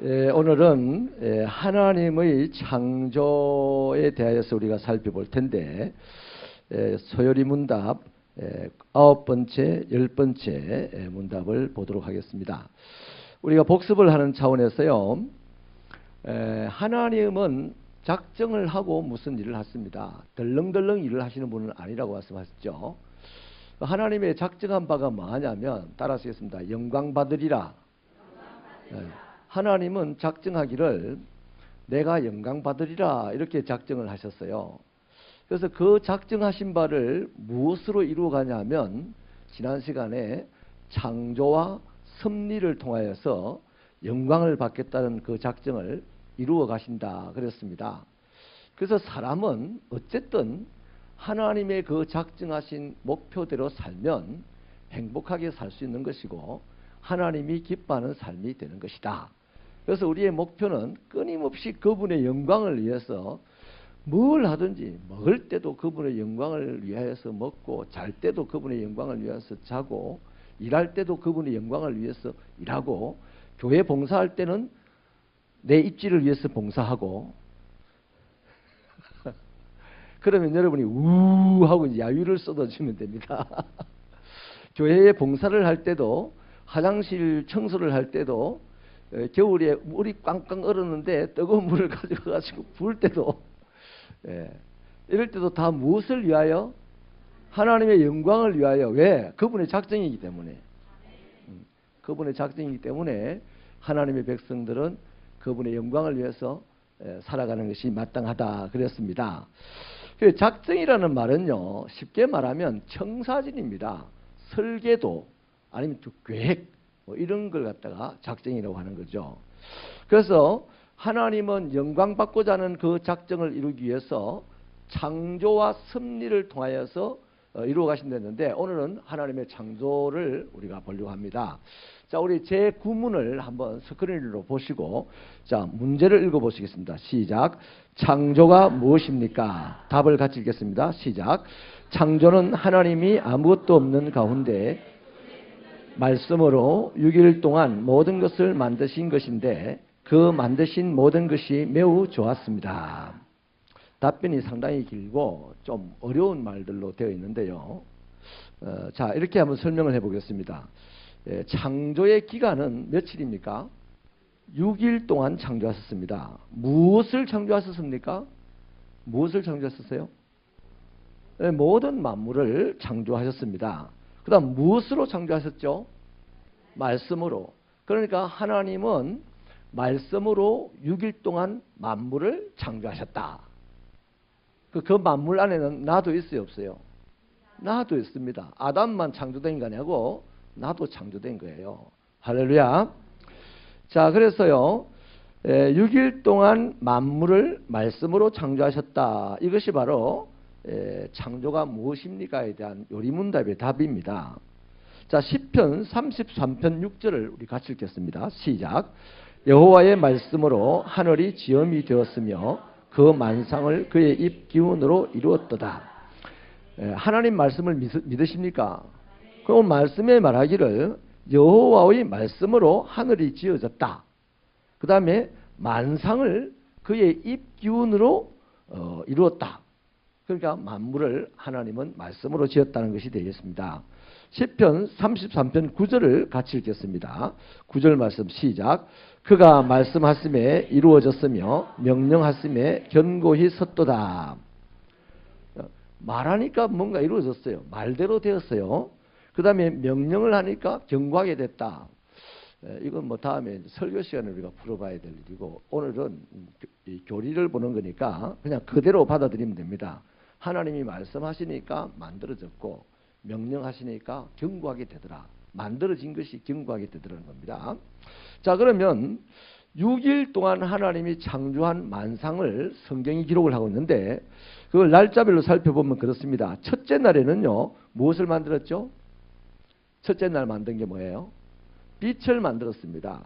오늘은 하나님의 창조에 대하여서 우리가 살펴볼 텐데, 소요리 문답 9번째, 10번째 문답을 보도록 하겠습니다. 우리가 복습을 하는 차원에서요, 하나님은 작정을 하고 무슨 일을 하십니다. 덜렁덜렁 일을 하시는 분은 아니라고 말씀하셨죠. 하나님의 작정한 바가 뭐하냐면, 따라하시겠습니다. 영광 받으리라. 하나님은 작정하기를 내가 영광 받으리라 이렇게 작정을 하셨어요. 그래서 그 작정하신 바를 무엇으로 이루어 가냐면, 지난 시간에 창조와 섭리를 통하여서 영광을 받겠다는 그 작정을 이루어 가신다 그랬습니다. 그래서 사람은 어쨌든 하나님의 그 작정하신 목표대로 살면 행복하게 살 수 있는 것이고 하나님이 기뻐하는 삶이 되는 것이다. 그래서 우리의 목표는 끊임없이 그분의 영광을 위해서 뭘 하든지, 먹을 때도 그분의 영광을 위해서 먹고, 잘 때도 그분의 영광을 위해서 자고, 일할 때도 그분의 영광을 위해서 일하고, 교회 봉사할 때는 내 입지를 위해서 봉사하고. 그러면 여러분이 우 하고 야유를 쏟아주면 됩니다. 교회에 봉사를 할 때도, 화장실 청소를 할 때도, 겨울에 물이 꽝꽝 얼었는데 뜨거운 물을 가져가지고 부을 때도, 이럴 때도 다 무엇을 위하여? 하나님의 영광을 위하여. 왜? 그분의 작정이기 때문에. 그분의 작정이기 때문에 하나님의 백성들은 그분의 영광을 위해서 살아가는 것이 마땅하다 그랬습니다. 그 작정이라는 말은요, 쉽게 말하면 청사진입니다. 설계도 아니면 계획, 이런 걸 갖다가 작정이라고 하는 거죠. 그래서 하나님은 영광 받고자 하는 그 작정을 이루기 위해서 창조와 섭리를 통하여서 이루어 가신다는데, 오늘은 하나님의 창조를 우리가 보려고 합니다. 자, 우리 제9문을 한번 스크린으로 보시고, 자, 문제를 읽어 보시겠습니다. 시작. 창조가 무엇입니까? 답을 같이 읽겠습니다. 시작. 창조는 하나님이 아무것도 없는 가운데 말씀으로 6일 동안 모든 것을 만드신 것인데, 그 만드신 모든 것이 매우 좋았습니다. 답변이 상당히 길고 좀 어려운 말들로 되어 있는데요. 자, 이렇게 한번 설명을 해보겠습니다. 창조의 기간은 며칠입니까? 6일 동안 창조하셨습니다. 무엇을 창조하셨습니까? 무엇을 창조하셨어요? 모든 만물을 창조하셨습니다. 그 다음 무엇으로 창조하셨죠? 말씀으로. 그러니까 하나님은 말씀으로 6일 동안 만물을 창조하셨다. 그 만물 안에는 나도 있어요, 없어요? 나도 있습니다. 아담만 창조된 게 아니고 나도 창조된 거예요. 할렐루야. 자, 그래서요, 6일 동안 만물을 말씀으로 창조하셨다. 이것이 바로 창조가 무엇입니까에 대한 요리문답의 답입니다. 자, 시편 33편 6절을 우리 같이 읽겠습니다. 시작. 여호와의 말씀으로 하늘이 지음이 되었으며 그 만상을 그의 입 기운으로 이루었도다. 하나님 말씀을 믿으십니까? 그 말씀에 말하기를 여호와의 말씀으로 하늘이 지어졌다. 그 다음에 만상을 그의 입 기운으로 이루었다. 그러니까 만물을 하나님은 말씀으로 지었다는 것이 되겠습니다. 시편 33편 9절을 같이 읽겠습니다. 9절 말씀 시작. 그가 말씀하심에 이루어졌으며 명령하심에 견고히 섰도다. 말하니까 뭔가 이루어졌어요. 말대로 되었어요. 그 다음에 명령을 하니까 견고하게 됐다. 이건 뭐 다음에 설교 시간에 우리가 풀어봐야 될 일이고, 오늘은 교리를 보는 거니까 그냥 그대로 받아들이면 됩니다. 하나님이 말씀하시니까 만들어졌고, 명령하시니까 견고하게 되더라. 만들어진 것이 견고하게 되더라는 겁니다. 자, 그러면 6일 동안 하나님이 창조한 만상을 성경이 기록을 하고 있는데, 그걸 날짜별로 살펴보면 그렇습니다. 첫째 날에는요, 무엇을 만들었죠? 첫째 날 만든 게 뭐예요? 빛을 만들었습니다.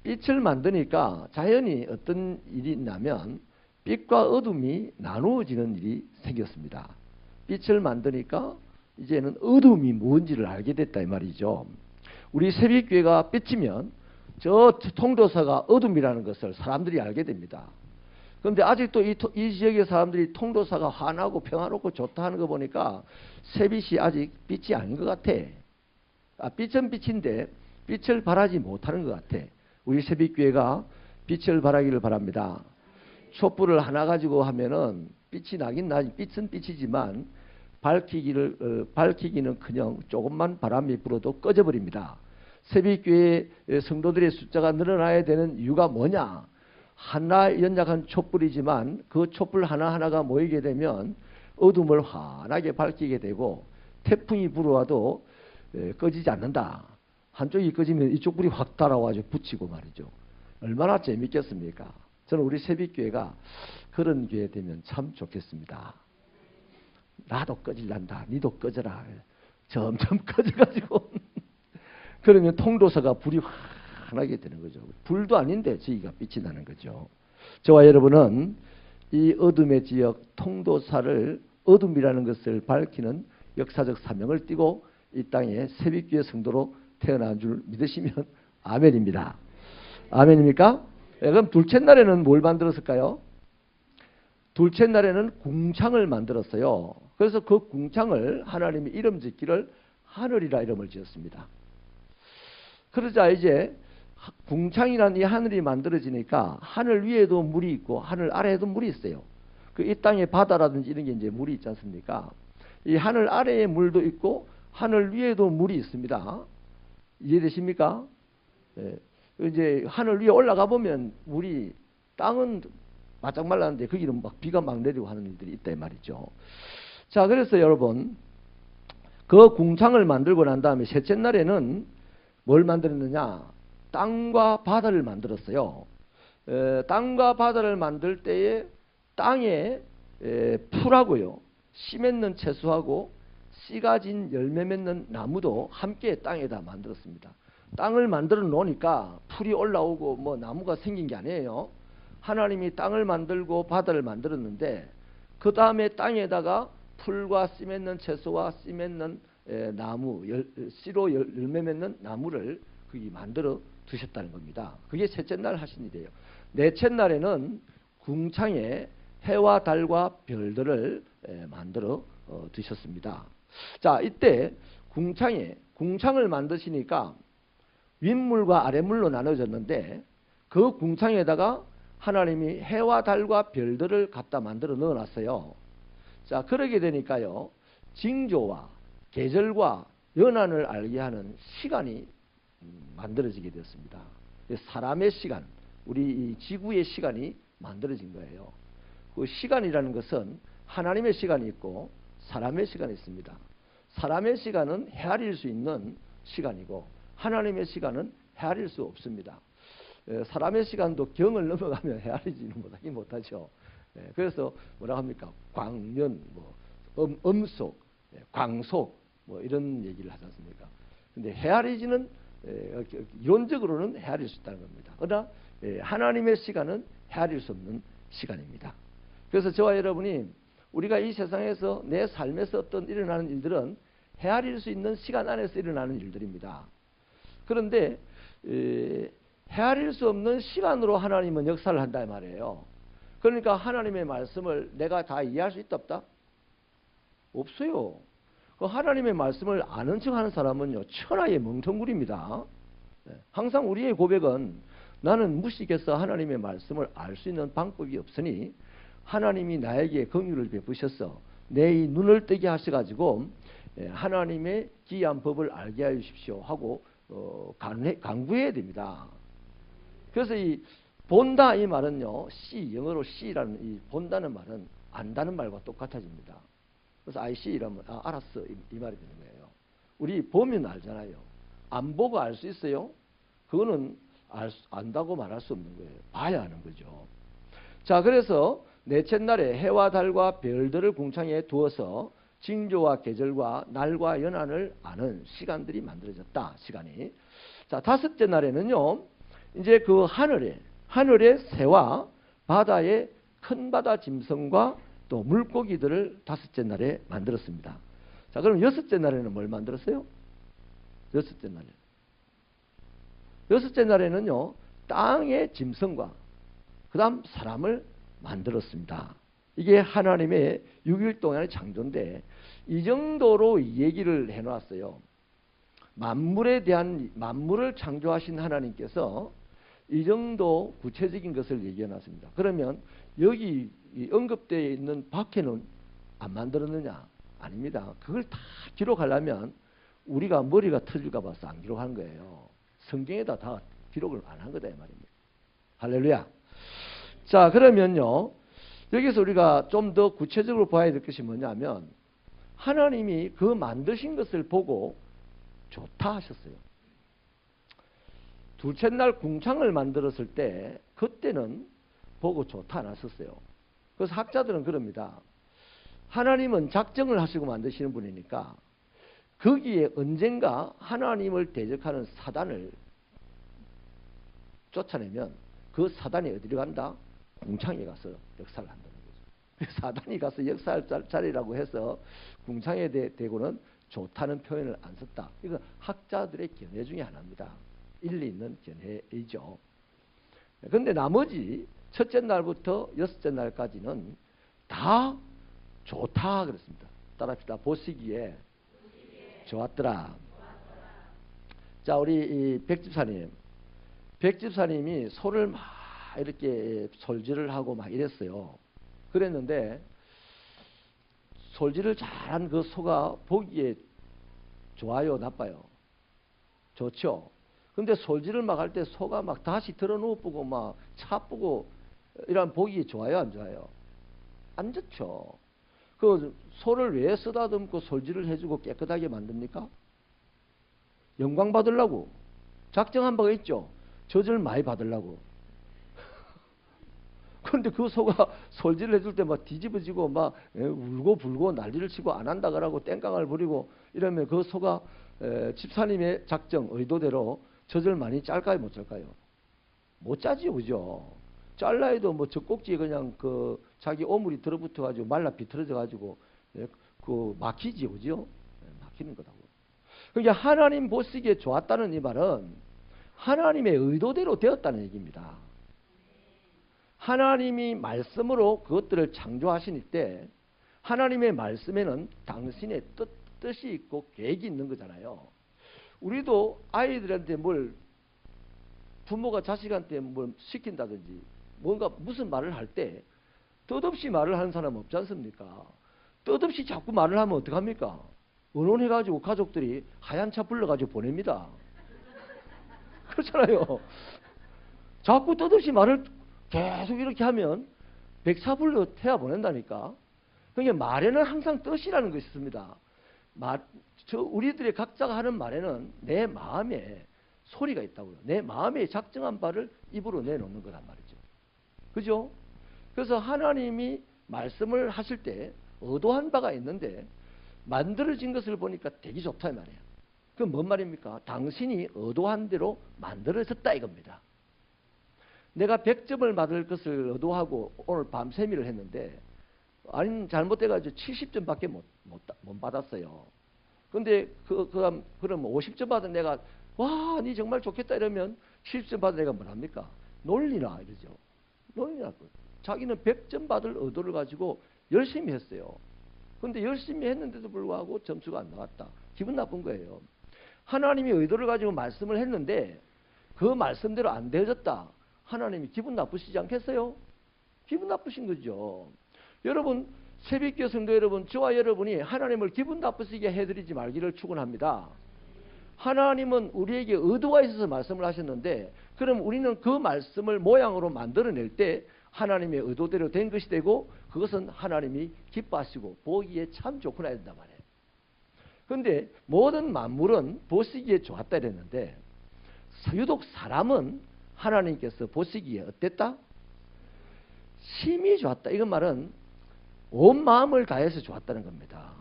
빛을 만드니까 자연히 어떤 일이 있냐면 빛과 어둠이 나누어지는 일이 생겼습니다. 빛을 만드니까 이제는 어둠이 뭔지를 알게 됐다 이 말이죠. 우리 새벽교회가 삐치면 저 통도사가 어둠이라는 것을 사람들이 알게 됩니다. 그런데 아직도 이 지역의 사람들이 통도사가 환하고 평화롭고 좋다 하는 거 보니까 새빛이 아직 빛이 아닌 것 같아. 빛은 빛인데 빛을 발하지 못하는 것 같아. 우리 새빛교회가 빛을 발하기를 바랍니다. 촛불을 하나 가지고 하면은 빛이 나긴 나지. 빛은 빛이지만 밝히기는커녕 조금만 바람이 불어도 꺼져버립니다. 새빛교회 성도들의 숫자가 늘어나야 되는 이유가 뭐냐? 하나 연약한 촛불이지만 그 촛불 하나하나가 모이게 되면 어둠을 환하게 밝히게 되고 태풍이 불어와도 꺼지지 않는다. 한쪽이 꺼지면 이쪽 불이 확 달아와서 붙이고 말이죠. 얼마나 재밌겠습니까? 저는 우리 새빛교회가 그런 교회 되면 참 좋겠습니다. 나도 꺼질란다. 니도 꺼져라. 점점 꺼져가지고 그러면 통도사가 불이 환하게 되는 거죠. 불도 아닌데 저희가 빛이 나는 거죠. 저와 여러분은 이 어둠의 지역 통도사를 어둠이라는 것을 밝히는 역사적 사명을 띠고 이 땅에 새빛교회 성도로 태어난 줄 믿으시면 아멘입니다. 아멘입니까? 그럼 둘째 날에는 뭘 만들었을까요? 둘째 날에는 궁창을 만들었어요. 그래서 그 궁창을 하나님이 이름 짓기를 하늘이라 이름을 지었습니다. 그러자 이제 궁창이라는 이 하늘이 만들어지니까 하늘 위에도 물이 있고 하늘 아래에도 물이 있어요. 그 이 땅에 바다라든지 이런 게 이제 물이 있지 않습니까? 이 하늘 아래에 물도 있고 하늘 위에도 물이 있습니다. 이해되십니까? 예. 이제 하늘 위에 올라가 보면 물이 땅은 바짝 말랐는데 거기는 막 비가 막 내리고 하는 일들이 있다 이 말이죠. 자, 그래서 여러분 그 궁창을 만들고 난 다음에 셋째 날에는 뭘 만들었느냐? 땅과 바다를 만들었어요. 땅과 바다를 만들 때에 땅에 풀하고요, 씨 맺는 채소하고 씨가 진 열매 맺는 나무도 함께 땅에다 만들었습니다. 땅을 만들어 놓으니까 풀이 올라오고 뭐 나무가 생긴 게 아니에요. 하나님이 땅을 만들고 바다를 만들었는데 그 다음에 땅에다가 풀과 씨 맺는 채소와 씨 맺는 나무, 씨로 열매 맺는 나무를 거기 만들어 두셨다는 겁니다. 그게 셋째 날 하신 일이에요. 넷째 날에는 궁창에 해와 달과 별들을 만들어 두셨습니다. 자, 이때 궁창을 만드시니까 윗물과 아랫물로 나눠졌는데 그 궁창에다가 하나님이 해와 달과 별들을 갖다 만들어 넣어놨어요. 자, 그러게 되니까요, 징조와 계절과 연한을 알게 하는 시간이 만들어지게 되었습니다. 사람의 시간, 우리 지구의 시간이 만들어진 거예요. 그 시간이라는 것은 하나님의 시간이 있고 사람의 시간이 있습니다. 사람의 시간은 헤아릴 수 있는 시간이고 하나님의 시간은 헤아릴 수 없습니다. 사람의 시간도 경을 넘어가면 헤아리지는 못하죠. 그래서 뭐라 합니까? 광년, 음속, 광속 이런 얘기를 하지 않습니까? 근데 헤아리지는 이론적으로는 헤아릴 수 있다는 겁니다. 그러나 하나님의 시간은 헤아릴 수 없는 시간입니다. 그래서 저와 여러분이 우리가 이 세상에서 내 삶에서 어떤 일어나는 일들은 헤아릴 수 있는 시간 안에서 일어나는 일들입니다. 그런데 헤아릴 수 없는 시간으로 하나님은 역사를 한다 말이에요. 그러니까 하나님의 말씀을 내가 다 이해할 수 있다 없다? 없어요. 그 하나님의 말씀을 아는 척하는 사람은요, 천하의 멍텅구리입니다. 항상 우리의 고백은 나는 무식해서 하나님의 말씀을 알 수 있는 방법이 없으니 하나님이 나에게 긍휼을 베푸셔서 내 이 눈을 뜨게 하셔가지고 하나님의 기이한 법을 알게 하여 주십시오 하고 간구해야 됩니다. 그래서 이 본다 이 말은요, 영어로 see라는 이 본다는 말은 안다는 말과 똑같아집니다. 그래서 I see 이러면 알았어 이 말이 되는 거예요. 우리 보면 알잖아요. 안 보고 알 수 있어요? 그거는 안다고 말할 수 없는 거예요. 봐야 하는 거죠. 자, 그래서 넷째 날에 해와 달과 별들을 궁창에 두어서 징조와 계절과 날과 연한을 아는 시간들이 만들어졌다. 시간이. 자, 다섯째 날에는요, 이제 그 하늘의 새와 바다의 큰 바다 짐승과 또 물고기들을 다섯째 날에 만들었습니다. 자, 그럼 여섯째 날에는 뭘 만들었어요? 여섯째 날에 여섯째 날에는요, 땅의 짐승과 그 다음 사람을 만들었습니다. 이게 하나님의 6일 동안의 창조인데 이 정도로 얘기를 해놨어요. 만물을 창조하신 하나님께서 이 정도 구체적인 것을 얘기해놨습니다. 그러면 여기 언급되어 있는 밖에는 안 만들었느냐? 아닙니다. 그걸 다 기록하려면 우리가 머리가 터질까 봐서 안 기록한 거예요. 성경에다 다 기록을 안 한 거다 이 말입니다. 할렐루야. 자, 그러면요, 여기서 우리가 좀 더 구체적으로 봐야 될 것이 뭐냐면 하나님이 그 만드신 것을 보고 좋다 하셨어요. 둘째 날 궁창을 만들었을 때 그때는 보고 좋다 안 하셨어요. 그래서 학자들은 그럽니다. 하나님은 작정을 하시고 만드시는 분이니까 거기에 언젠가 하나님을 대적하는 사단을 쫓아내면 그 사단이 어디로 간다? 궁창에 가서 역사를 한다는 거죠. 사단이 가서 역사할 자리라고 해서 궁창에 대고는 좋다는 표현을 안 썼다. 이건 학자들의 견해 중에 하나입니다. 일리 있는 견해이죠. 그런데 나머지 첫째 날부터 여섯째 날까지는 다 좋다 그랬습니다. 따라합시다. 보시기에 좋았더라. 자, 우리 이 백집사님이 소를 막 이렇게 솔질을 하고 막 이랬어요. 그랬는데 솔질을 잘한 그 소가 보기에 좋아요, 나빠요? 좋죠. 근데 솔질을 막 할 때 소가 막 다시 들어 누워보고 막 차쁘고 이런 보기 좋아요, 안 좋아요? 안 좋죠. 그 소를 왜 쓰다듬고 솔질을 해주고 깨끗하게 만듭니까? 영광 받으려고. 작정한 바가 있죠. 젖을 많이 받으려고. 그런데 그 소가 솔질을 해줄 때 막 뒤집어지고 막 울고 불고 난리를 치고 안 한다 그러고 땡깡을 부리고 이러면 그 소가 집사님의 작정, 의도대로 젖을 많이 짤까요, 못 짤까요? 못 짜지요, 그죠? 잘라 해도 뭐 젖꼭지에 그냥 그 자기 오물이 들어붙어 가지고 말라 비틀어져 가지고 그 막히지요, 그죠? 막히는 거다고. 그러니까 하나님 보시기에 좋았다는 이 말은 하나님의 의도대로 되었다는 얘기입니다. 하나님이 말씀으로 그것들을 창조하시니 때 하나님의 말씀에는 당신의 뜻이 있고 계획이 있는 거잖아요. 우리도 아이들한테 뭘 부모가 자식한테 뭘 시킨다든지 뭔가 무슨 말을 할 때 뜻없이 말을 하는 사람 없지 않습니까? 뜻없이 자꾸 말을 하면 어떡합니까? 의논해가지고 가족들이 하얀 차 불러가지고 보냅니다. 그렇잖아요. 자꾸 뜻없이 말을 계속 이렇게 하면 백차 불러 태워 보낸다니까. 그러니까 말에는 항상 뜻이라는 것이 있습니다. 우리들의 각자가 하는 말에는 내 마음에 소리가 있다고요. 내 마음에 작정한 바를 입으로 내놓는 거란 말이죠. 그죠? 그래서 하나님이 말씀을 하실 때 의도한 바가 있는데 만들어진 것을 보니까 되게 좋다 이 말이에요. 그건 뭔 말입니까? 당신이 의도한 대로 만들어졌다 이겁니다. 내가 100점을 받을 것을 의도하고 오늘 밤 세미를 했는데 아니 잘못돼가지고 70점밖에 못 받았어요. 근데 그럼 50점 받은 내가 와, 니 정말 좋겠다 이러면 70점 받은 내가 뭐랍니까? 놀리나 이러죠. 놀리나. 자기는 100점 받을 의도를 가지고 열심히 했어요. 근데 열심히 했는데도 불구하고 점수가 안 나왔다. 기분 나쁜 거예요. 하나님이 의도를 가지고 말씀을 했는데 그 말씀대로 안 되어졌다. 하나님이 기분 나쁘시지 않겠어요? 기분 나쁘신 거죠. 여러분, 새벽교 성도 여러분, 저와 여러분이 하나님을 기분 나쁘시게 해드리지 말기를 축원합니다. 하나님은 우리에게 의도가 있어서 말씀을 하셨는데 그럼 우리는 그 말씀을 모양으로 만들어낼 때 하나님의 의도대로 된 것이 되고 그것은 하나님이 기뻐하시고 보기에 참 좋구나 해야 된단 말이에요. 그런데 모든 만물은 보시기에 좋았다 이랬는데 유독 사람은 하나님께서 보시기에 어땠다? 심히 좋았다. 이건 말은 온 마음을 다해서 좋았다는 겁니다.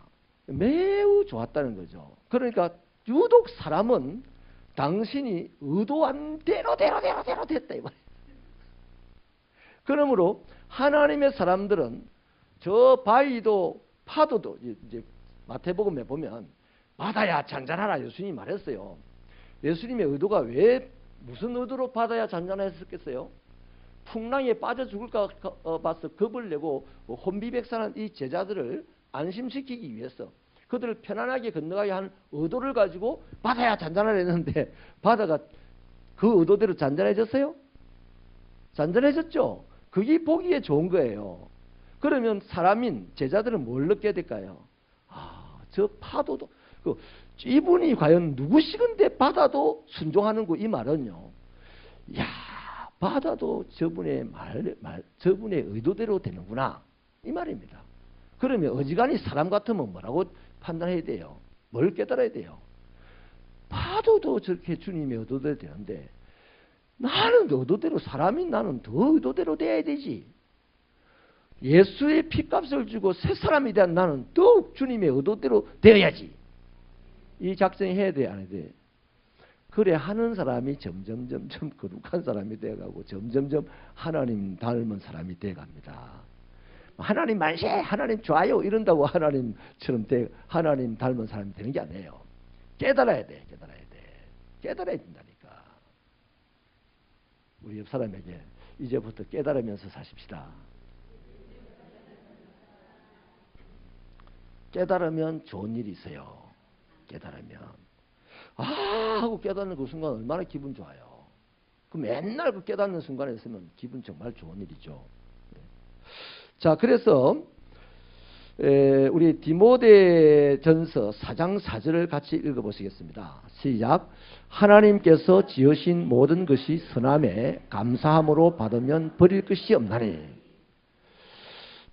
매우 좋았다는 거죠. 그러니까 유독 사람은 당신이 의도한 대로 됐다 이 말이에요. 그러므로 하나님의 사람들은 저 바위도 파도도 이제 마태복음에 보면 바다야 잔잔하라 예수님이 말했어요. 예수님의 의도가 왜 무슨 의도로 바다야 잔잔했었겠어요? 풍랑에 빠져 죽을까 봐서 겁을 내고 혼비백산한 이 제자들을 안심시키기 위해서 그들을 편안하게 건너가게 하는 의도를 가지고 바다야 잔잔하라 했는데 바다가 그 의도대로 잔잔해졌어요? 잔잔해졌죠? 그게 보기에 좋은 거예요. 그러면 사람인 제자들은 뭘 느껴야 될까요? 아, 저 파도도 이분이 과연 누구시건데 바다도 순종하는고 이 말은요. 야, 바다도 저분의 저분의 의도대로 되는구나 이 말입니다. 그러면 어지간히 사람 같으면 뭐라고 판단해야 돼요? 뭘 깨달아야 돼요? 파도도 저렇게 주님의 의도대로 되는데 나는 의도대로 사람인 나는 더 의도대로 돼야 되지. 예수의 피값을 주고 새 사람에 대한 나는 더욱 주님의 의도대로 되어야지. 이 작정해야 돼, 안 해야 돼? 그래 하는 사람이 점점 거룩한 사람이 되어가고 점점 하나님 닮은 사람이 되어갑니다. 하나님 만세, 하나님 좋아요 이런다고 하나님처럼 하나님 닮은 사람이 되는 게 아니에요. 깨달아야 돼, 깨달아야 된다니까. 우리 옆 사람에게 이제부터 깨달으면서 사십시다. 깨달으면 좋은 일이 있어요. 깨달으면 하고 깨닫는 그 순간 얼마나 기분 좋아요. 그 맨날 그 깨닫는 순간에 있으면 기분 정말 좋은 일이죠. 자, 그래서 우리 디모데전서 4장 4절을 같이 읽어보시겠습니다. 시작. 하나님께서 지으신 모든 것이 선함에 감사함으로 받으면 버릴 것이 없나니.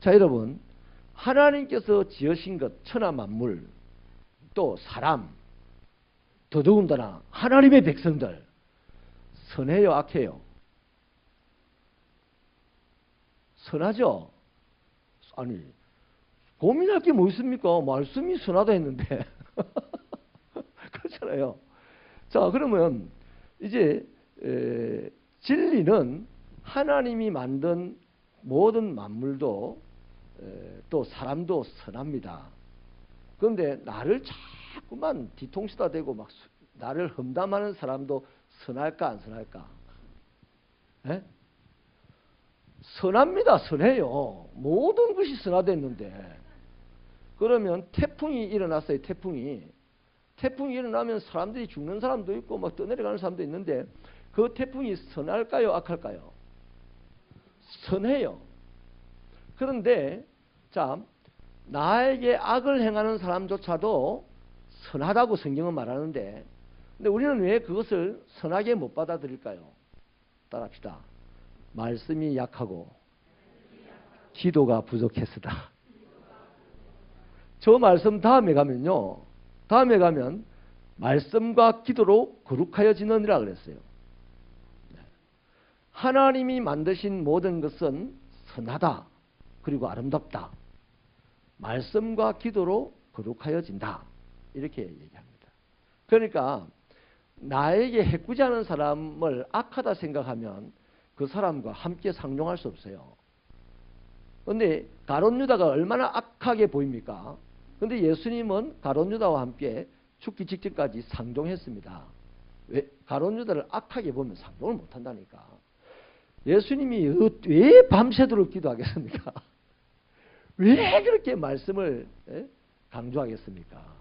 자, 여러분, 하나님께서 지으신 것, 천하 만물, 또 사람, 더더군다나 하나님의 백성들, 선해요, 악해요? 선하죠? 아니, 고민할 게 뭐 있습니까? 말씀이 선하다 했는데. 그렇잖아요. 자, 그러면 이제 진리는 하나님이 만든 모든 만물도 또 사람도 선합니다. 그런데 나를 자꾸만 뒤통수다 대고 막 나를 험담하는 사람도 선할까 안 선할까? 에? 선합니다. 선해요. 모든 것이 선하됐는데 그러면 태풍이 일어났어요. 태풍이 일어나면 사람들이 죽는 사람도 있고 막 떠내려가는 사람도 있는데 그 태풍이 선할까요? 악할까요? 선해요. 그런데 자, 나에게 악을 행하는 사람조차도 선하다고 성경은 말하는데 근데 우리는 왜 그것을 선하게 못 받아들일까요? 따라합시다. 말씀이 약하고 기도가 부족했으다. 저 말씀 다음에 가면요. 다음에 가면 말씀과 기도로 거룩하여지느니라 그랬어요. 하나님이 만드신 모든 것은 선하다. 그리고 아름답다. 말씀과 기도로 거룩하여진다. 이렇게 얘기합니다. 그러니까 나에게 해꾸지 않은 사람을 악하다 생각하면 그 사람과 함께 상종할 수 없어요. 그런데 가룟 유다가 얼마나 악하게 보입니까? 그런데 예수님은 가룟 유다와 함께 죽기 직전까지 상종했습니다. 왜? 가룟 유다를 악하게 보면 상종을 못한다니까. 예수님이 왜 밤새도록 기도하겠습니까? 왜 그렇게 말씀을 강조하겠습니까?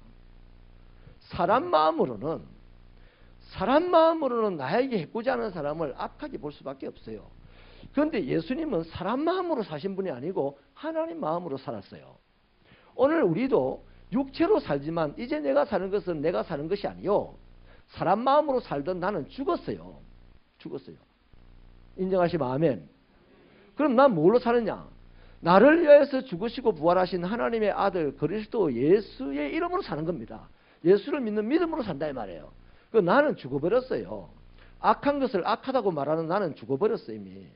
사람 마음으로는 나에게 해꾸지 않은 사람을 악하게 볼 수밖에 없어요. 그런데 예수님은 사람 마음으로 사신 분이 아니고 하나님 마음으로 살았어요. 오늘 우리도 육체로 살지만 이제 내가 사는 것은 내가 사는 것이 아니요. 사람 마음으로 살던 나는 죽었어요. 인정하시면 아멘. 그럼 난 뭘로 사느냐? 나를 위해서 죽으시고 부활하신 하나님의 아들 그리스도 예수의 이름으로 사는 겁니다. 예수를 믿는 믿음으로 산다 이 말이에요. 그 나는 죽어버렸어요. 악한 것을 악하다고 말하는 나는 죽어버렸어요 이미.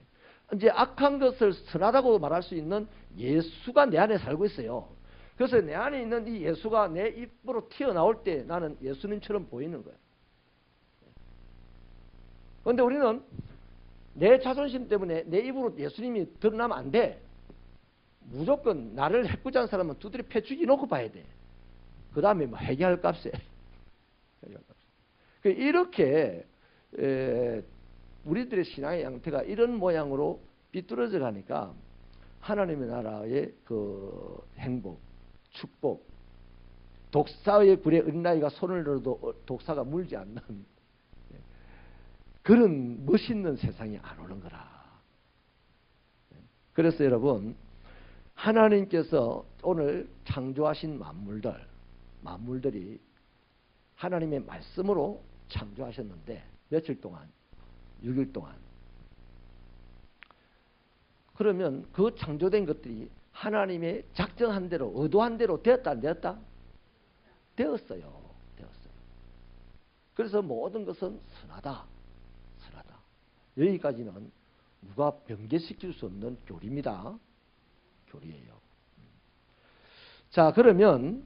이제 악한 것을 선하다고 말할 수 있는 예수가 내 안에 살고 있어요. 그래서 내 안에 있는 이 예수가 내 입으로 튀어나올 때 나는 예수님처럼 보이는 거예요. 그런데 우리는 내 자존심 때문에 내 입으로 예수님이 드러나면 안 돼. 무조건 나를 해꾸지 않은 사람은 두드려 패죽이 놓고 봐야 돼. 그 다음에 뭐 회개할 값에. 이렇게 우리들의 신앙의 양태가 이런 모양으로 삐뚤어져 가니까 하나님의 나라의 그 행복, 축복, 독사의 굴에 어린아이가 손을 넣어도 독사가 물지 않는 그런 멋있는 세상이 안 오는 거라. 그래서 여러분, 하나님께서 오늘 창조하신 만물들이 하나님의 말씀으로 창조하셨는데 며칠 동안? 6일 동안. 그러면 그 창조된 것들이 하나님의 작정한 대로, 의도한 대로 되었다 안 되었다? 되었어요. 그래서 모든 것은 선하다. 여기까지는 누가 변개시킬 수 없는 교리입니다. 교리예요. 자, 그러면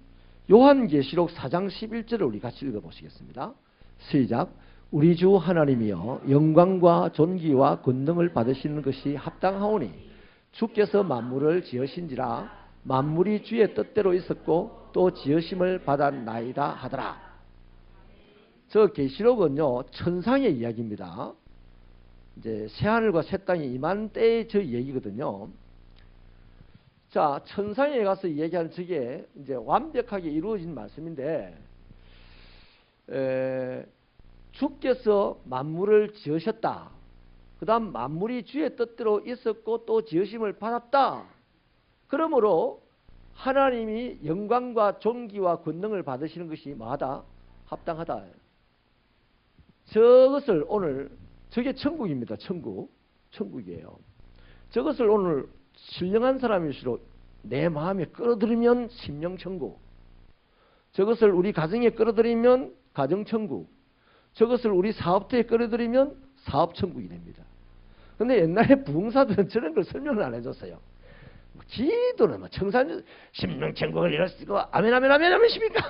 요한계시록 4장 11절을 우리 같이 읽어보시겠습니다. 시작. 우리 주 하나님이여 영광과 존귀와 권능을 받으시는 것이 합당하오니 주께서 만물을 지으신지라 만물이 주의 뜻대로 있었고 또 지으심을 받았나이다 하더라. 저 계시록은요 천상의 이야기입니다. 이제 새하늘과 새 땅이 임한 때의 저 얘기거든요. 자, 천상에 가서 얘기하는 저게 이제 완벽하게 이루어진 말씀인데, 주께서 만물을 지으셨다. 그 다음 만물이 주의 뜻대로 있었고 또 지으심을 받았다. 그러므로 하나님이 영광과 존귀와 권능을 받으시는 것이 뭐하다? 합당하다. 저것을 오늘, 저게 천국입니다. 천국이에요. 저것을 오늘 신령한 사람일수록 내 마음에 끌어들이면 심령천국, 저것을 우리 가정에 끌어들이면 가정천국, 저것을 우리 사업터에 끌어들이면 사업천국이 됩니다. 근데 옛날에 부흥사들은 저런 걸 설명을 안 해줬어요. 지도는 뭐 청산 심령천국을 이뤘고 아멘 십니까?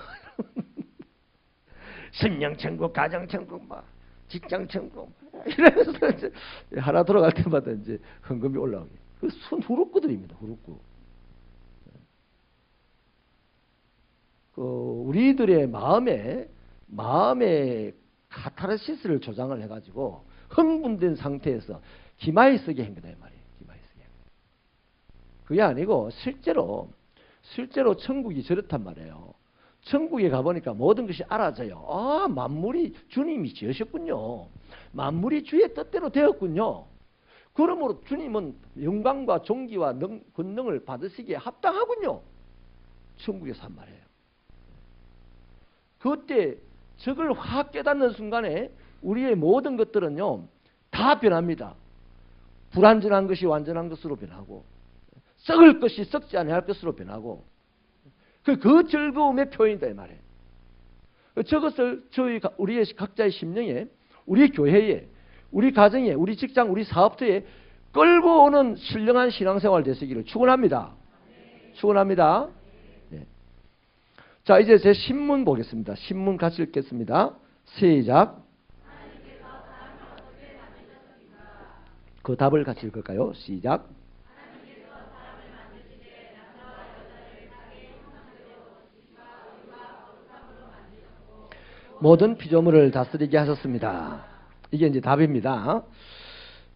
심령천국, 가정천국, 뭐 직장천국 이러면서 하나 돌아갈 때마다 이제 헌금이 올라오게. 그 순 후루꾸들입니다. 후루꾸. 우리들의 마음에 카타르시스를 조장을 해가지고 흥분된 상태에서 기마에 쓰게 한 거다 이 말이에요. 기마에 쓰게. 그게 아니고 실제로 천국이 저렇단 말이에요. 천국에 가보니까 모든 것이 알아져요. 아, 만물이 주님이 지으셨군요. 만물이 주의 뜻대로 되었군요. 그러므로 주님은 영광과 존귀와 권능을 받으시기에 합당하군요. 천국에서 한 말이에요. 그때 저걸 확 깨닫는 순간에 우리의 모든 것들은요 다 변합니다. 불완전한 것이 완전한 것으로 변하고 썩을 것이 썩지 아니할 것으로 변하고 그 즐거움의 표현이다 이 말이에요. 저것을 우리의 각자의 심령에, 우리 교회에, 우리 가정에, 우리 직장, 우리 사업터에 끌고 오는 신령한 신앙생활 되시기를 축원합니다. 축원합니다. 네. 자, 이제 제 신문 보겠습니다. 신문 같이 읽겠습니다. 시작. 그 답을 같이 읽을까요? 시작. 모든 피조물을 다스리게 하셨습니다. 이게 이제 답입니다.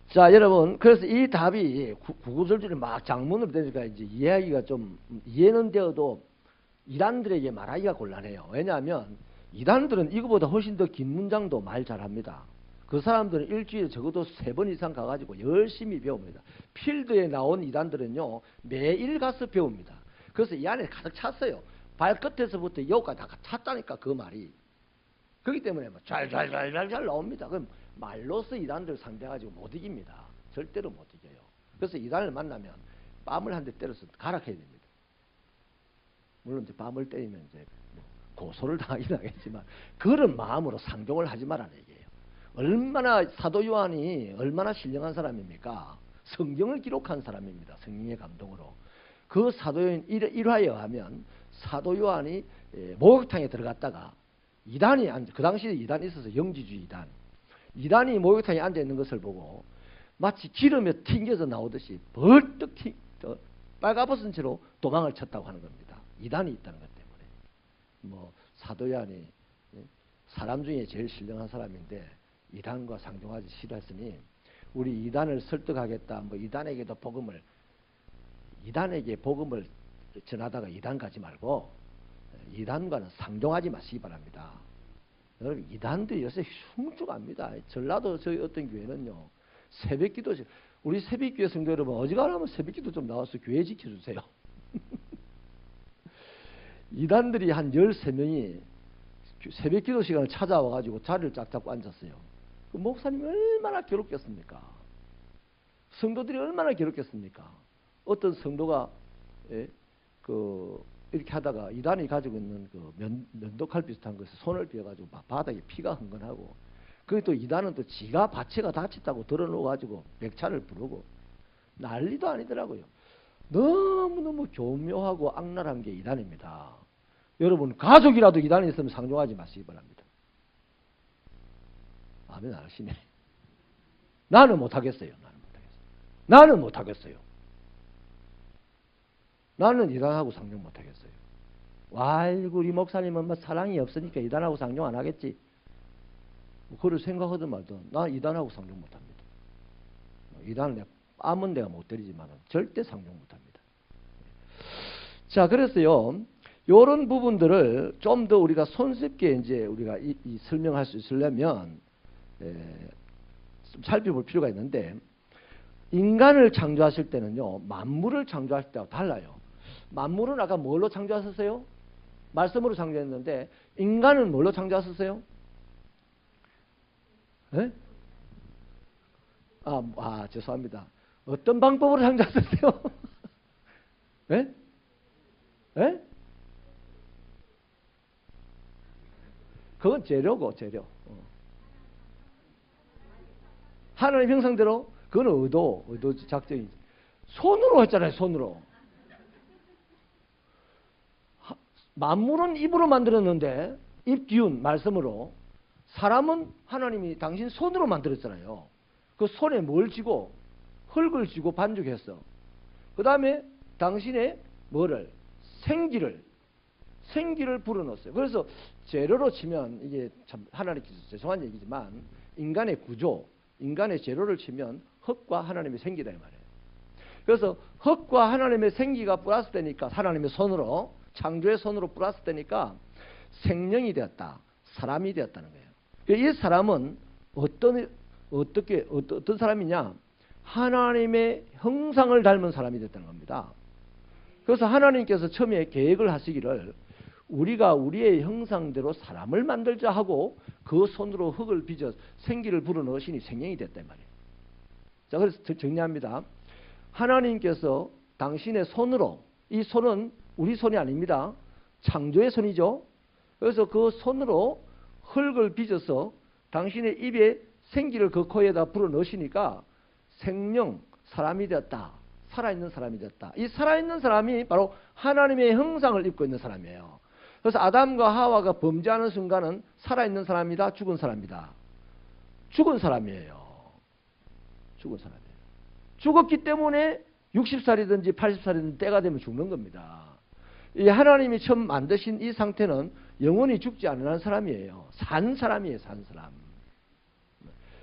자, 여러분, 그래서 이 답이 구구절절히 막 장문으로 되니까 이제 이해하기가 좀, 이해는 되어도 이단들에게 말하기가 곤란해요. 왜냐하면 이단들은 이거보다 훨씬 더 긴 문장도 말 잘합니다. 그 사람들은 일주일에 적어도 3번 이상 가가지고 열심히 배웁니다. 필드에 나온 이단들은요 매일 가서 배웁니다. 그래서 이 안에 가득 찼어요. 발끝에서부터 여기까지 다 찼다니까 그 말이. 그렇기 때문에 잘 나옵니다. 그럼 말로서 이단들 상대해가지고 못 이깁니다. 절대로 못 이겨요. 그래서 이단을 만나면 뺨을 한 대 때려서 가락해야 됩니다. 물론 이제 뺨을 때리면 이제 고소를 당하긴 하겠지만 그런 마음으로 상종을 하지 말라는 얘기예요. 얼마나 사도 요한이 얼마나 신령한 사람입니까? 성경을 기록한 사람입니다. 성령의 감동으로. 그 사도 요한 1화에 의하면 사도 요한이 목욕탕에 들어갔다가 이단이 그 당시에 이단이 있어서 영지주의 이단이 목욕탕에 앉아 있는 것을 보고 마치 기름에 튕겨서 나오듯이 벌떡 빨가벗은 채로 도망을 쳤다고 하는 겁니다. 이단이 있다는 것 때문에. 뭐 사도 요한이 사람 중에 제일 신령한 사람인데 이단과 상종하기 싫었으니 우리 이단을 설득하겠다. 뭐 이단에게도 이단에게 복음을 전하다가 이단 가지 말고 이단과는 상종하지 마시기 바랍니다. 여러분 이단도 요새 흉측합니다. 전라도 저희 어떤 교회는요 새벽기도 우리 새벽교회 성도 여러분 어지간하면 새벽기도 좀 나와서 교회 지켜주세요. 이단들이 한 13명이 새벽기도 시간을 찾아와가지고 자리를 쫙 잡고 앉았어요. 그 목사님이 얼마나 괴롭겠습니까? 성도들이 얼마나 괴롭겠습니까? 어떤 성도가 이렇게 하다가 이단이 가지고 있는 그 면도칼 비슷한 것에 손을 비어가지고 막 바닥에 피가 흥건하고, 그게 또 이단은 또 지가 바체가 다쳤다고 들어놓아가지고 맥차를 부르고 난리도 아니더라고요. 너무너무 교묘하고 악랄한 게 이단입니다. 여러분 가족이라도 이단에 있으면 상종하지 마시기 바랍니다. 아멘 안 하시네. 나는 못하겠어요. 나는 못하겠어요. 나는 이단하고 상종 못하겠어요. 아이고 우리 목사님은 뭐 사랑이 없으니까 이단하고 상종 안 하겠지. 그걸 생각하든 말든 나 이단하고 상종 못합니다. 이단은 내가 뺨은 내가 못 때리지만 절대 상종 못합니다. 자, 그래서요 이런 부분들을 좀 더 우리가 손쉽게 이제 우리가 이 설명할 수 있으려면 좀 살펴볼 필요가 있는데, 인간을 창조하실 때는요 만물을 창조하실 때와 달라요. 만물은 아까 뭘로 창조하셨어요? 말씀으로 창조했는데 인간은 뭘로 창조하셨어요? 네? 죄송합니다. 어떤 방법으로 창조하셨어요? 네? 네? 그건 재료고 재료. 하나님 형상대로. 그건 의도 작정이지. 손으로 했잖아요. 손으로. 만물은 입으로 만들었는데 입 기운 말씀으로, 사람은 하나님이 당신 손으로 만들었잖아요. 그 손에 뭘 쥐고 흙을 쥐고 반죽했어. 그 다음에 당신의 뭐를 생기를 불어넣었어요. 그래서 재료로 치면 이게 참 하나님께서 죄송한 얘기지만 인간의 구조, 인간의 재료를 치면 흙과 하나님의 생기다 이 말이에요. 그래서 흙과 하나님의 생기가 플러스 되니까, 하나님의 손으로, 창조의 손으로 플러스 되니까 생명이 되었다, 사람이 되었다는 거예요. 이 사람은 어떤 사람이냐? 하나님의 형상을 닮은 사람이 됐다는 겁니다. 그래서 하나님께서 처음에 계획을 하시기를 우리가 우리의 형상대로 사람을 만들자 하고 그 손으로 흙을 빚어 생기를 불어넣으시니 생명이 됐단 말이에요. 자, 그래서 정리합니다. 하나님께서 당신의 손으로, 이 손은 우리 손이 아닙니다. 창조의 손이죠. 그래서 그 손으로 흙을 빚어서 당신의 입에 생기를 그 코에다 불어넣으시니까 생명, 사람이 되었다. 살아있는 사람이 되었다. 이 살아있는 사람이 바로 하나님의 형상을 입고 있는 사람이에요. 그래서 아담과 하와가 범죄하는 순간은 살아있는 사람이다, 죽은 사람이다. 죽은 사람이에요. 죽은 사람이에요. 죽었기 때문에 60살이든지 80살이든지 때가 되면 죽는 겁니다. 이 하나님이 처음 만드신 이 상태는 영원히 죽지 않는 사람이에요. 산 사람이에요. 산 사람.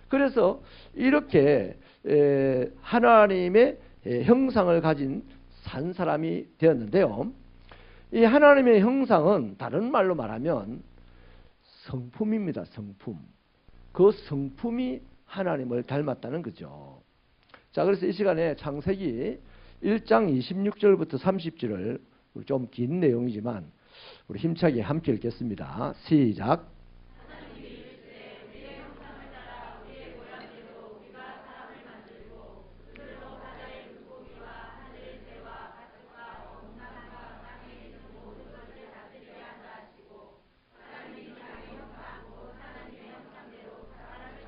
그래서 이렇게 하나님의 형상을 가진 산 사람이 되었는데요. 이 하나님의 형상은 다른 말로 말하면 성품입니다. 성품. 그 성품이 하나님을 닮았다는 거죠. 자, 그래서 이 시간에 창세기 1장 26절부터 30절을 좀 긴 내용이지만 우리 힘차게 함께 읽겠습니다. 시작.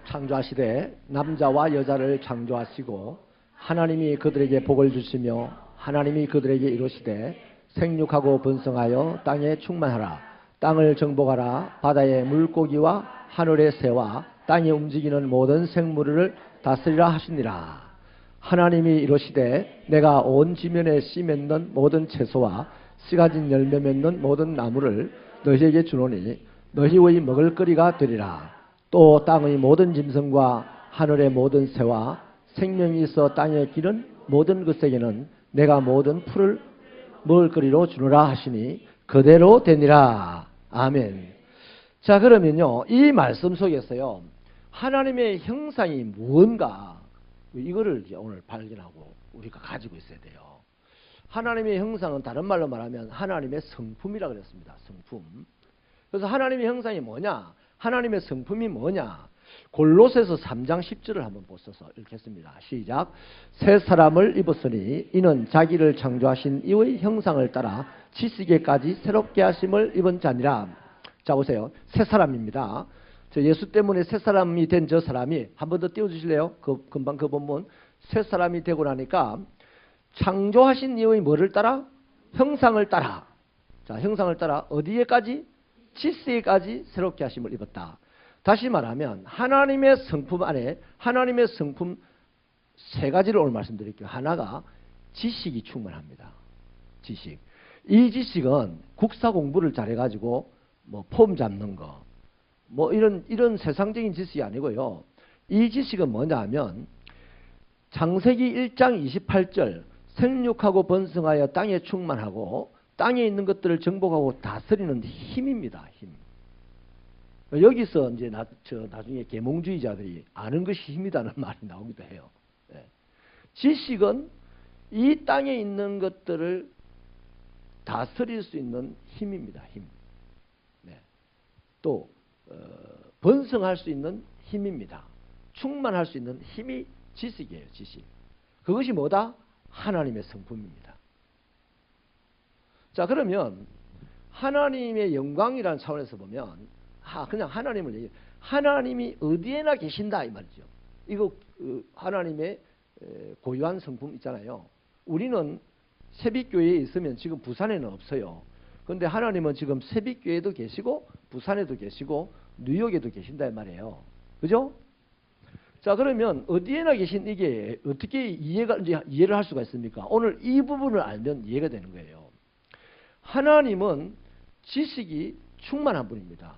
창조하시되 남자와 여자를 창조하시고 하나님이 그들에게 복을 주시며 하나님이 그들에게 이르시되 생육하고 번성하여 땅에 충만하라. 땅을 정복하라. 바다의 물고기와 하늘의 새와 땅에 움직이는 모든 생물을 다스리라 하시니라. 하나님이 이르시되 내가 온 지면에 씨 맺는 모든 채소와 씨 가진 열매 맺는 모든 나무를 너희에게 주노니 너희의 먹을거리가 되리라. 또 땅의 모든 짐승과 하늘의 모든 새와 생명이 있어 땅에 기는 모든 것에게는 내가 모든 풀을 먹을거리로 주노라 하시니 그대로 되니라. 아멘. 자, 그러면요, 이 말씀 속에서요, 하나님의 형상이 무언가, 이거를 오늘 발견하고 우리가 가지고 있어야 돼요. 하나님의 형상은 다른 말로 말하면 하나님의 성품이라고 그랬습니다. 성품. 그래서 하나님의 형상이 뭐냐? 하나님의 성품이 뭐냐? 골로새서 3장 10절을 한번 보셔서 읽겠습니다. 시작. 새 사람을 입었으니 이는 자기를 창조하신 이의 형상을 따라 지식에까지 새롭게 하심을 입은 자니라. 자, 보세요. 새 사람입니다. 저 예수 때문에 새 사람이 된 저 사람이 한 번 더 띄워주실래요? 금방 그 본문. 새 사람이 되고 나니까 창조하신 이의 뭐를 따라? 형상을 따라. 자, 형상을 따라 어디에까지? 지식에까지 새롭게 하심을 입었다. 다시 말하면 하나님의 성품 안에 하나님의 성품 세 가지를 오늘 말씀드릴게요. 하나가 지식이 충만합니다. 지식. 이 지식은 국사 공부를 잘해가지고 뭐 폼 잡는 거, 뭐 이런 세상적인 지식이 아니고요. 이 지식은 뭐냐 하면 창세기 1장 28절 생육하고 번성하여 땅에 충만하고 땅에 있는 것들을 정복하고 다스리는 힘입니다. 힘. 여기서 이제 나중에 계몽주의자들이 아는 것이 힘이다는 말이 나오기도 해요. 네. 지식은 이 땅에 있는 것들을 다스릴 수 있는 힘입니다. 힘. 네. 또 번성할 수 있는 힘입니다. 충만할 수 있는 힘이 지식이에요. 지식. 그것이 뭐다? 하나님의 성품입니다. 자, 그러면 하나님의 영광이라는 차원에서 보면 그냥 하나님을 얘기해요. 하나님이 어디에나 계신다 이 말이죠. 이거 하나님의 고유한 성품 있잖아요. 우리는 세빛교회에 있으면 지금 부산에는 없어요. 그런데 하나님은 지금 세빛교회에도 계시고 부산에도 계시고 뉴욕에도 계신다 이 말이에요. 그죠? 자, 그러면 어디에나 계신 이게 어떻게 이해를 할 수가 있습니까? 오늘 이 부분을 알면 이해가 되는 거예요. 하나님은 지식이 충만한 분입니다.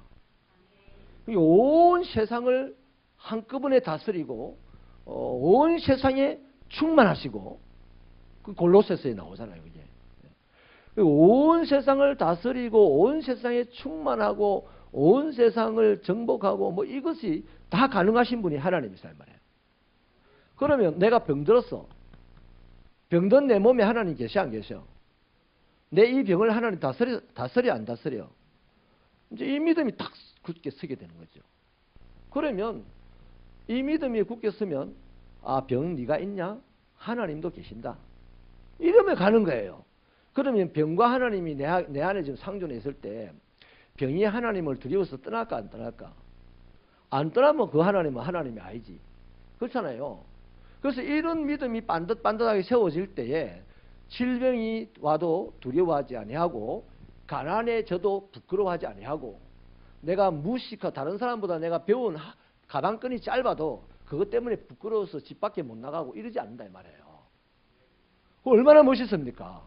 온 세상을 한꺼번에 다스리고 온 세상에 충만하시고 그 골로새서에 나오잖아요. 그게. 온 세상을 다스리고 온 세상에 충만하고 온 세상을 정복하고 뭐 이것이 다 가능하신 분이 하나님이시란 말이에요. 그러면 내가 병들었어. 병든 내 몸에 하나님 계시 안 계셔? 내 이 병을 하나님 다스려 안 다스려? 이제 이 믿음이 딱 굳게 서게 되는 거죠. 그러면 이 믿음이 굳게 서면 병 네가 있냐? 하나님도 계신다. 이러면 가는 거예요. 그러면 병과 하나님이 내 안에 지금 상존해 있을 때 병이 하나님을 두려워서 떠날까 안 떠날까? 안 떠나면 그 하나님은 하나님이 아니지. 그렇잖아요. 그래서 이런 믿음이 반듯반듯하게 세워질 때에 질병이 와도 두려워하지 아니하고 가난해져도 부끄러워하지 아니하고 내가 무식하고 다른 사람보다 내가 배운 가방끈이 짧아도 그것 때문에 부끄러워서 집 밖에 못 나가고 이러지 않는다 이 말이에요. 얼마나 멋있습니까?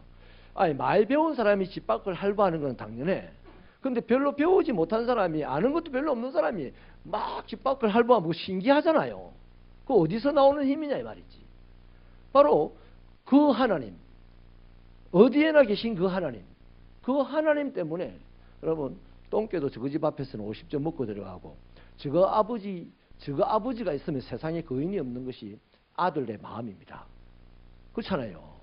아니, 많이 배운 사람이 집 밖을 활보하는 건 당연해. 근데 별로 배우지 못한 사람이 아는 것도 별로 없는 사람이 막 집 밖을 활보하면 신기하잖아요. 그 어디서 나오는 힘이냐 이 말이지. 바로 그 하나님, 어디에나 계신 그 하나님 때문에 여러분 똥개도 저거 집 앞에서는 50점 먹고 들어가고 저거 아버지가 있으면 세상에 거인이 없는 것이 아들의 마음입니다. 그렇잖아요.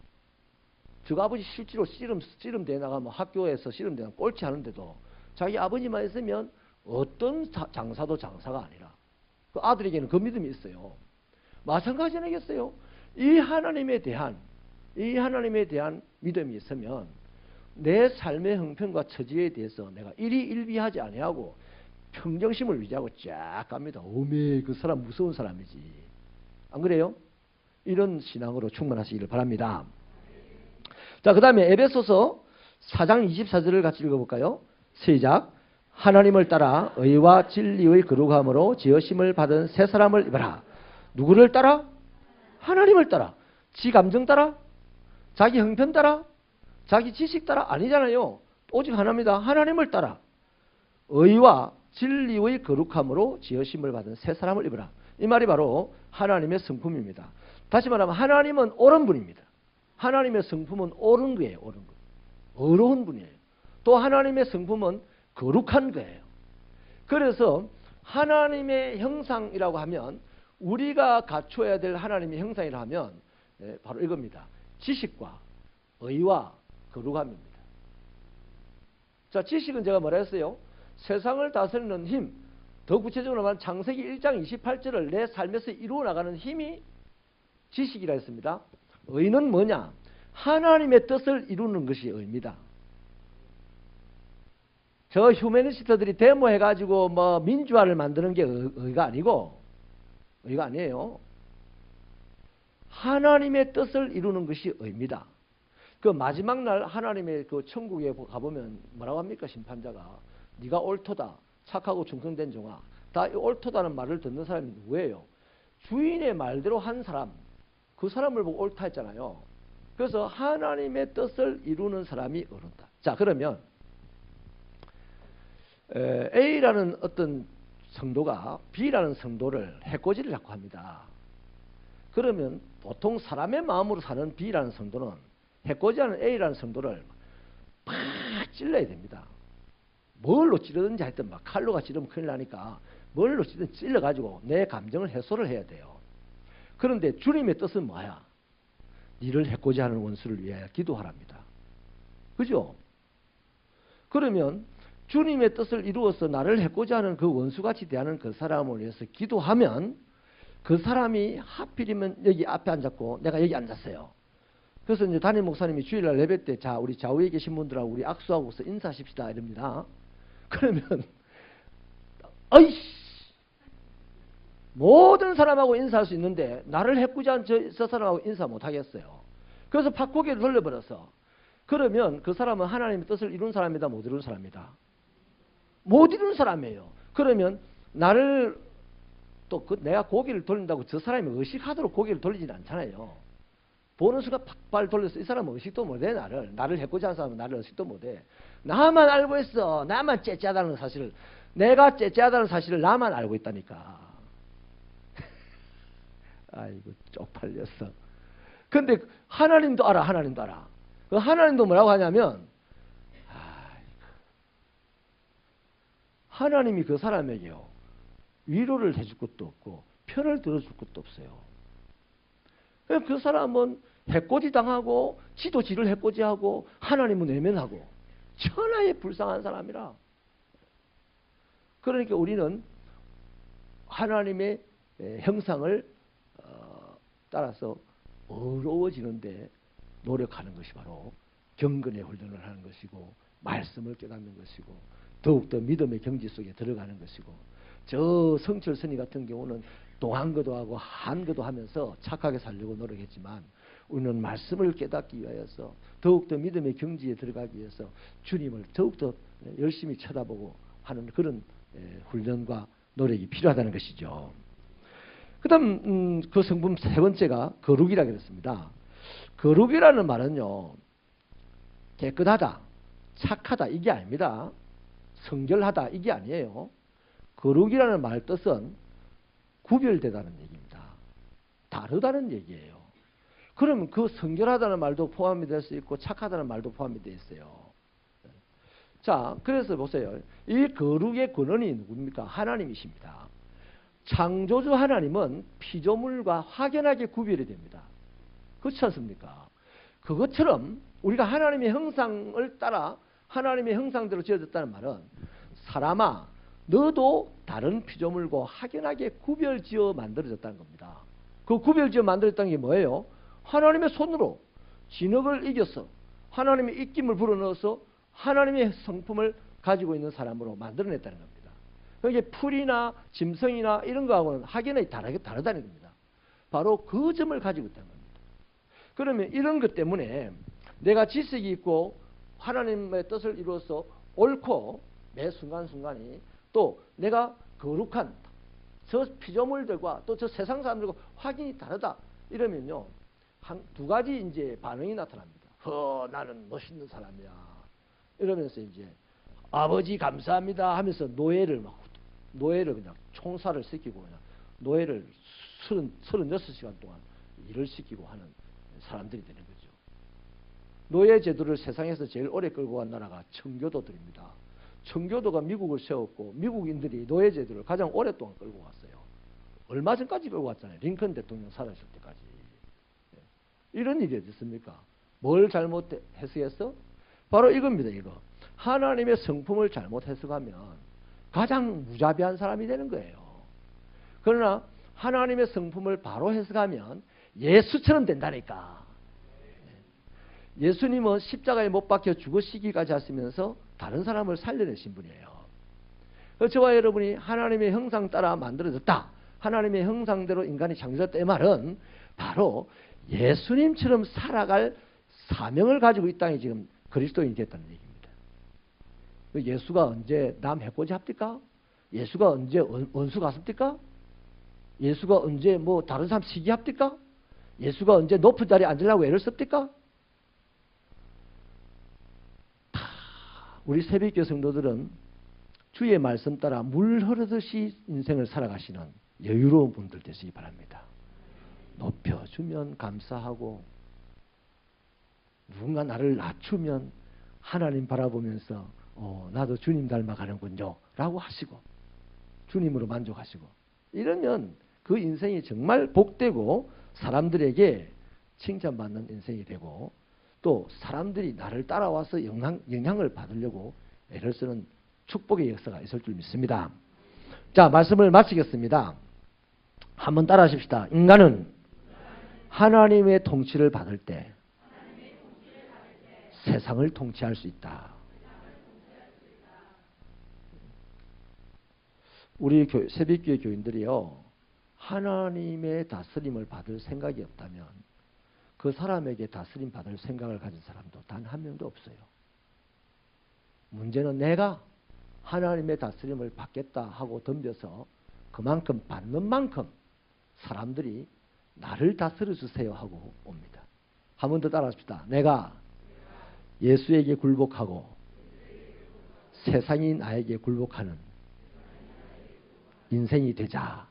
저거 아버지 실제로 씨름대회 나가면 학교에서 씨름대회 꼴찌 하는데도 자기 아버지만 있으면 어떤 장사도 장사가 아니라 그 아들에게는 그 믿음이 있어요. 마찬가지 아니겠어요? 이 하나님에 대한 믿음이 있으면 내 삶의 형편과 처지에 대해서 내가 일희일비하지 아니하고 평정심을 유지하고 쫙 갑니다. 오메 그 사람 무서운 사람이지. 안 그래요? 이런 신앙으로 충만하시기를 바랍니다. 자, 그 다음에 에베소서 4장 24절을 같이 읽어볼까요? 시작. 하나님을 따라 의와 진리의 거룩함으로 지으심을 받은 새 사람을 입어라. 누구를 따라? 하나님을 따라. 지 감정 따라? 자기 형편 따라? 자기 지식 따라? 아니잖아요. 오직 하나입니다. 하나님을 따라 의와 진리의 거룩함으로 지으심을 받은 새 사람을 입으라. 이 말이 바로 하나님의 성품입니다. 다시 말하면 하나님은 옳은 분입니다. 하나님의 성품은 옳은 거예요. 옳은 거. 어려운 분이에요. 또 하나님의 성품은 거룩한 거예요. 그래서 하나님의 형상이라고 하면 우리가 갖춰야 될 하나님의 형상이라 하면 바로 이겁니다. 지식과 의와 거룩함입니다. 자, 지식은 제가 뭐라 했어요? 세상을 다스리는 힘, 더 구체적으로 말하면 창세기 1장 28절을 내 삶에서 이루어 나가는 힘이 지식이라 했습니다. 의는 뭐냐? 하나님의 뜻을 이루는 것이 의입니다. 저 휴머니스트들이 데모해가지고 뭐 민주화를 만드는 게 의가 아니고, 의가 아니에요. 하나님의 뜻을 이루는 것이 의입니다. 그 마지막 날 하나님의 그 천국에 가보면 뭐라고 합니까? 심판자가 네가 옳도다, 착하고 충성된 종아. 다 옳도다는 말을 듣는 사람이 누구예요? 주인의 말대로 한 사람, 그 사람을 보고 옳다 했잖아요. 그래서 하나님의 뜻을 이루는 사람이 어른다. 자, 그러면 A라는 어떤 성도가 B라는 성도를 해코지를 자꾸 합니다. 그러면 보통 사람의 마음으로 사는 B라는 성도는 해코지하는 A라는 성도를 팍 찔러야 됩니다. 뭘로 찌르든지 하여튼 막 칼로가 찌르면 큰일 나니까 뭘로 찌르든 찔러가지고 내 감정을 해소를 해야 돼요. 그런데 주님의 뜻은 뭐야? 니를 해코지하는 원수를 위하여 기도하랍니다. 그죠? 그러면 주님의 뜻을 이루어서 나를 해코지하는 그 원수같이 대하는 그 사람을 위해서 기도하면 그 사람이 하필이면 여기 앞에 앉았고 내가 여기 앉았어요. 그래서 이제 담임 목사님이 주일날 예배 때 자, 우리 좌우에 계신 분들하고 우리 악수하고서 인사하십시다 이럽니다. 그러면 어이씨 모든 사람하고 인사할 수 있는데 나를 해코지한 저 사람하고 인사 못하겠어요. 그래서 팍 고개를 돌려버려서 그러면 그 사람은 하나님의 뜻을 이룬 사람이다, 못 이룬 사람이다? 못 이룬 사람이에요. 그러면 나를 또 내가 고개를 돌린다고 저 사람이 의식하도록 고개를 돌리지는 않잖아요. 보는 순간 팍발 돌려서 이 사람은 의식도 못해. 나를 해코지한 사람은 나를 의식도 못해. 나만 알고 있어. 나만 째째하다는 사실을, 내가 째째하다는 사실을 나만 알고 있다니까. 아이고 쪽팔렸어. 근데 하나님도 알아. 하나님도 알아. 그 하나님도 뭐라고 하냐면 하나님이 그 사람에게요 위로를 해줄 것도 없고 편을 들어줄 것도 없어요. 그 사람은 해코지 당하고 지도 지를 해코지하고 하나님은 외면하고 천하에 불쌍한 사람이라. 그러니까 우리는 하나님의 형상을 따라서 어려워지는데 노력하는 것이 바로 경건의 훈련을 하는 것이고 말씀을 깨닫는 것이고 더욱더 믿음의 경지 속에 들어가는 것이고 저 성철 스님 같은 경우는 동한거도 하고 한거도 하면서 착하게 살려고 노력했지만 우리는 말씀을 깨닫기 위하여서 더욱더 믿음의 경지에 들어가기 위해서 주님을 더욱더 열심히 쳐다보고 하는 그런 훈련과 노력이 필요하다는 것이죠. 그 다음 그 성품 세 번째가 거룩이라고 했습니다. 거룩이라는 말은요 깨끗하다, 착하다 이게 아닙니다. 성결하다 이게 아니에요. 거룩이라는 말 뜻은 구별되다는 얘기입니다. 다르다는 얘기예요. 그러면 그 성결하다는 말도 포함이 될 수 있고 착하다는 말도 포함이 되어 있어요. 자, 그래서 보세요. 이 거룩의 근원이 누굽니까? 하나님이십니다. 창조주 하나님은 피조물과 확연하게 구별이 됩니다. 그렇지 않습니까? 그것처럼 우리가 하나님의 형상을 따라 하나님의 형상대로 지어졌다는 말은 사람아 너도 다른 피조물과 확연하게 구별지어 만들어졌다는 겁니다. 그 구별지어 만들어졌다는 게 뭐예요? 하나님의 손으로 진흙을 이겨서 하나님의 입김을 불어넣어서 하나님의 성품을 가지고 있는 사람으로 만들어냈다는 겁니다. 그게 풀이나 짐승이나 이런 거하고는 확연히 다르다는 겁니다. 바로 그 점을 가지고 있다는 겁니다. 그러면 이런 것 때문에 내가 지식이 있고 하나님의 뜻을 이루어서 옳고 매 순간순간이 또 내가 거룩한 저 피조물들과 또 저 세상 사람들과 확연히 다르다 이러면요 두 가지 이제 반응이 나타납니다. 나는 멋있는 사람이야 이러면서 이제 아버지 감사합니다 하면서 노예를 그냥 총살을 시키고 그냥 노예를 36시간 동안 일을 시키고 하는 사람들이 되는 거죠. 노예 제도를 세상에서 제일 오래 끌고 간 나라가 청교도들입니다. 청교도가 미국을 세웠고 미국인들이 노예 제도를 가장 오랫동안 끌고 갔어요. 얼마 전까지 끌고 갔잖아요. 링컨 대통령 살았을 때까지. 이런 일이 어디 있습니까? 뭘 잘못 해석했어? 바로 이겁니다. 이거. 하나님의 성품을 잘못 해석하면 가장 무자비한 사람이 되는 거예요. 그러나 하나님의 성품을 바로 해석하면 예수처럼 된다니까. 예수님은 십자가에 못 박혀 죽으시기까지 하시면서 다른 사람을 살려내신 분이에요. 저와 여러분이 하나님의 형상 따라 만들어졌다. 하나님의 형상대로 인간이 창조됐다. 이 말은 바로 예수님처럼 살아갈 사명을 가지고 이 땅에 지금 그리스도인이 됐다는 얘기입니다. 예수가 언제 남 해코지 합니까? 예수가 언제 원수 갔습니까? 예수가 언제 뭐 다른 사람 시기합니까? 예수가 언제 높은 자리에 앉으려고 애를 씁니까? 다 우리 새벽교 성도들은 주의 말씀 따라 물 흐르듯이 인생을 살아가시는 여유로운 분들 되시기 바랍니다. 높여주면 감사하고 누군가 나를 낮추면 하나님 바라보면서 나도 주님 닮아가는군요 라고 하시고 주님으로 만족하시고 이러면 그 인생이 정말 복되고 사람들에게 칭찬받는 인생이 되고 또 사람들이 나를 따라와서 영향을 받으려고 애를 쓰는 축복의 역사가 있을 줄 믿습니다. 자, 말씀을 마치겠습니다. 한번 따라 하십시다. 인간은 하나님의 통치를 받을 때 세상을 통치할 수 있다. 우리 새벽교회 교인들이요, 하나님의 다스림을 받을 생각이 없다면 그 사람에게 다스림 받을 생각을 가진 사람도 단 한 명도 없어요. 문제는 내가 하나님의 다스림을 받겠다 하고 덤벼서 그만큼 받는 만큼 사람들이 나를 다스려 주세요 하고 옵니다. 한 번 더 따라합시다. 내가 예수에게 굴복하고 세상이 나에게 굴복하는 인생이 되자.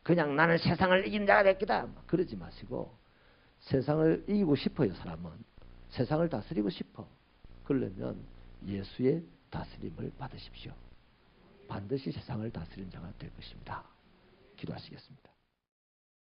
그냥 나는 세상을 이긴 자가 됐겠다. 그러지 마시고 세상을 이기고 싶어요. 사람은. 세상을 다스리고 싶어. 그러려면 예수의 다스림을 받으십시오. 반드시 세상을 다스리는 자가 될 것입니다. 기도하시겠습니다.